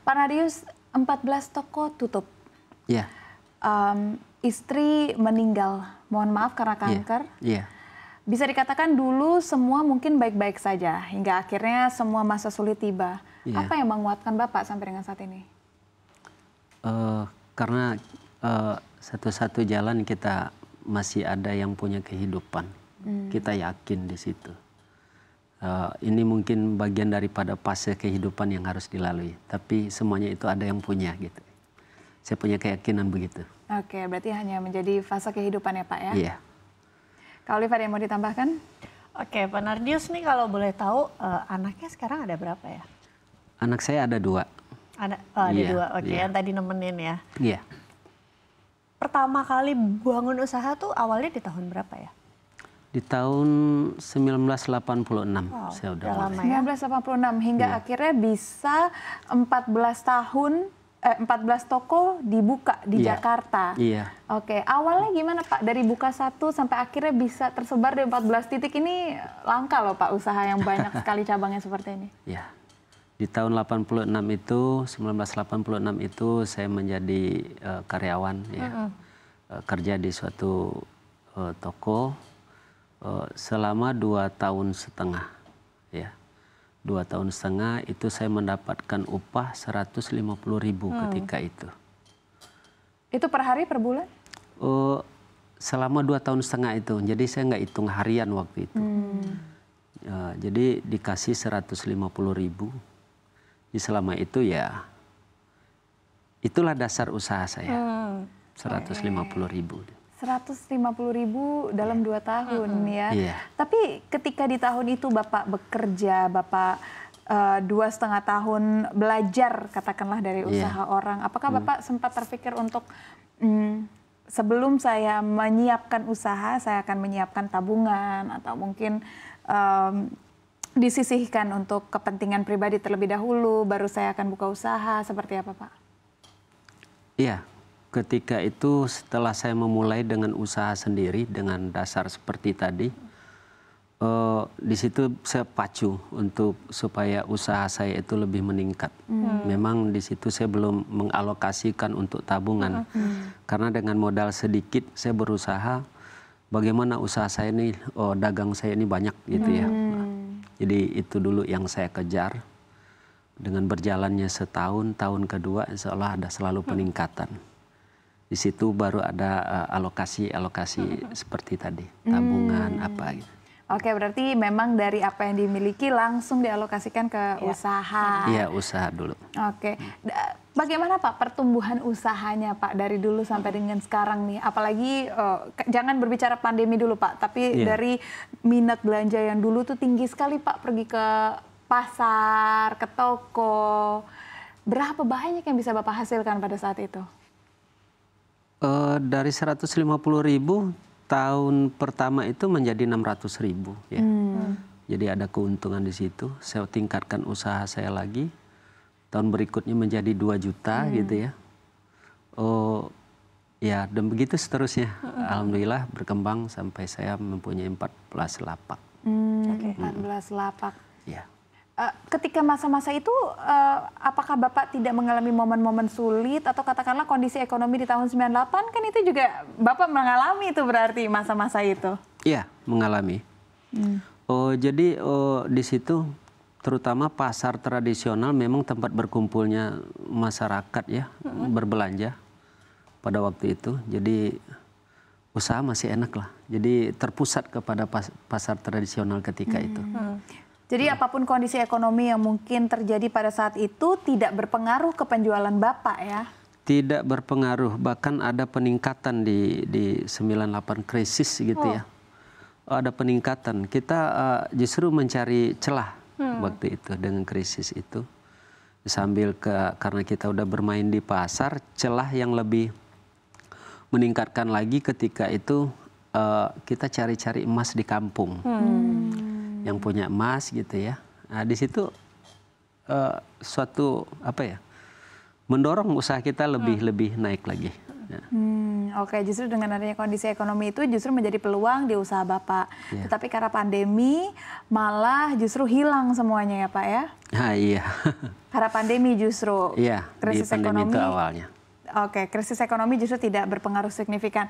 Pak Nadius, 14 toko tutup. Iya. Istri meninggal, mohon maaf karena kanker. Iya. Bisa dikatakan dulu semua mungkin baik-baik saja, hingga akhirnya semua masa sulit tiba. Iya. Apa yang menguatkan Bapak sampai dengan saat ini? Karena satu-satu jalan kita masih ada yang punya kehidupan. Kita yakin di situ. Ini mungkin bagian daripada fase kehidupan yang harus dilalui. Tapi semuanya itu ada yang punya gitu. Saya punya keyakinan begitu. Oke, berarti hanya menjadi fase kehidupan ya Pak ya? Iya. Kak Oliver yang mau ditambahkan? Oke, Pak Nardius nih kalau boleh tahu anaknya sekarang ada berapa ya? Anak saya ada 2. Ada Iya, 2, oke, iya. yang tadi nemenin ya. Iya. Pertama kali bangun usaha tuh awalnya di tahun berapa ya? Di tahun 1986 saya udah lama mulai. ya. 1986 hingga akhirnya bisa 14 toko dibuka di Iya. Jakarta. Iya. Oke, awalnya gimana Pak? Dari buka 1 sampai akhirnya bisa tersebar di 14 titik ini langka loh Pak, usaha yang banyak sekali cabangnya seperti ini. Ya. Di tahun 1986 itu saya menjadi karyawan ya. Kerja di suatu toko selama 2 tahun setengah ya. 2 tahun setengah itu saya mendapatkan upah 150.000 ketika itu. Itu per hari, per bulan? Selama 2 tahun setengah itu. Jadi saya nggak hitung harian waktu itu. Jadi dikasih 150.000. Selama itu ya itulah dasar usaha saya. 150.000. 150.000 dalam 2 tahun ya. Iya. Tapi ketika di tahun itu Bapak bekerja, Bapak 2,5 tahun belajar katakanlah dari usaha orang. Apakah Bapak sempat terpikir untuk sebelum saya menyiapkan usaha, saya akan menyiapkan tabungan atau mungkin disisihkan untuk kepentingan pribadi terlebih dahulu, baru saya akan buka usaha, seperti apa Pak? Iya. Ketika itu setelah saya memulai dengan usaha sendiri dengan dasar seperti tadi, di situ saya pacu untuk supaya usaha saya itu lebih meningkat. Memang di situ saya belum mengalokasikan untuk tabungan, karena dengan modal sedikit saya berusaha bagaimana usaha saya ini, dagang saya ini banyak gitu ya. Jadi itu dulu yang saya kejar. Dengan berjalannya setahun, tahun kedua insya Allah ada selalu peningkatan. Di situ baru ada alokasi seperti tadi, tabungan apa gitu. Oke, berarti memang dari apa yang dimiliki langsung dialokasikan ke usaha. Iya, usaha dulu. Oke, bagaimana Pak pertumbuhan usahanya Pak dari dulu sampai dengan sekarang nih? Apalagi jangan berbicara pandemi dulu Pak, tapi dari minat belanja yang dulu tuh tinggi sekali Pak, pergi ke pasar, ke toko. Berapa banyak yang bisa Bapak hasilkan pada saat itu? Dari 150.000 tahun pertama itu menjadi 600.000 ya. Jadi ada keuntungan di situ. Saya tingkatkan usaha saya lagi. Tahun berikutnya menjadi 2 juta gitu ya. Ya dan begitu seterusnya. Alhamdulillah berkembang sampai saya mempunyai 14 lapak. 14 lapak. Ya. Ketika masa-masa itu, apakah Bapak tidak mengalami momen-momen sulit atau katakanlah kondisi ekonomi di tahun 98 kan itu juga Bapak mengalami itu berarti masa-masa itu? Iya, mengalami. Jadi di situ terutama pasar tradisional memang tempat berkumpulnya masyarakat ya, berbelanja pada waktu itu. Jadi usaha masih enak lah. Jadi terpusat kepada pasar tradisional ketika itu. Jadi apapun kondisi ekonomi yang mungkin terjadi pada saat itu tidak berpengaruh ke penjualan Bapak ya? Tidak berpengaruh, bahkan ada peningkatan di 98 krisis gitu ya. Ada peningkatan. Kita justru mencari celah waktu itu dengan krisis itu. Sambil karena kita udah bermain di pasar, celah yang lebih meningkatkan lagi ketika itu kita cari-cari emas di kampung. Yang punya emas gitu ya. Nah, di situ suatu apa ya, mendorong usaha kita lebih naik lagi. Ya. Oke, justru dengan adanya kondisi ekonomi itu justru menjadi peluang di usaha Bapak. Ya. Tetapi karena pandemi malah justru hilang semuanya ya Pak ya? Iya. Karena pandemi justru Iya, krisis di pandemi ekonomi itu awalnya. Oke, krisis ekonomi justru tidak berpengaruh signifikan.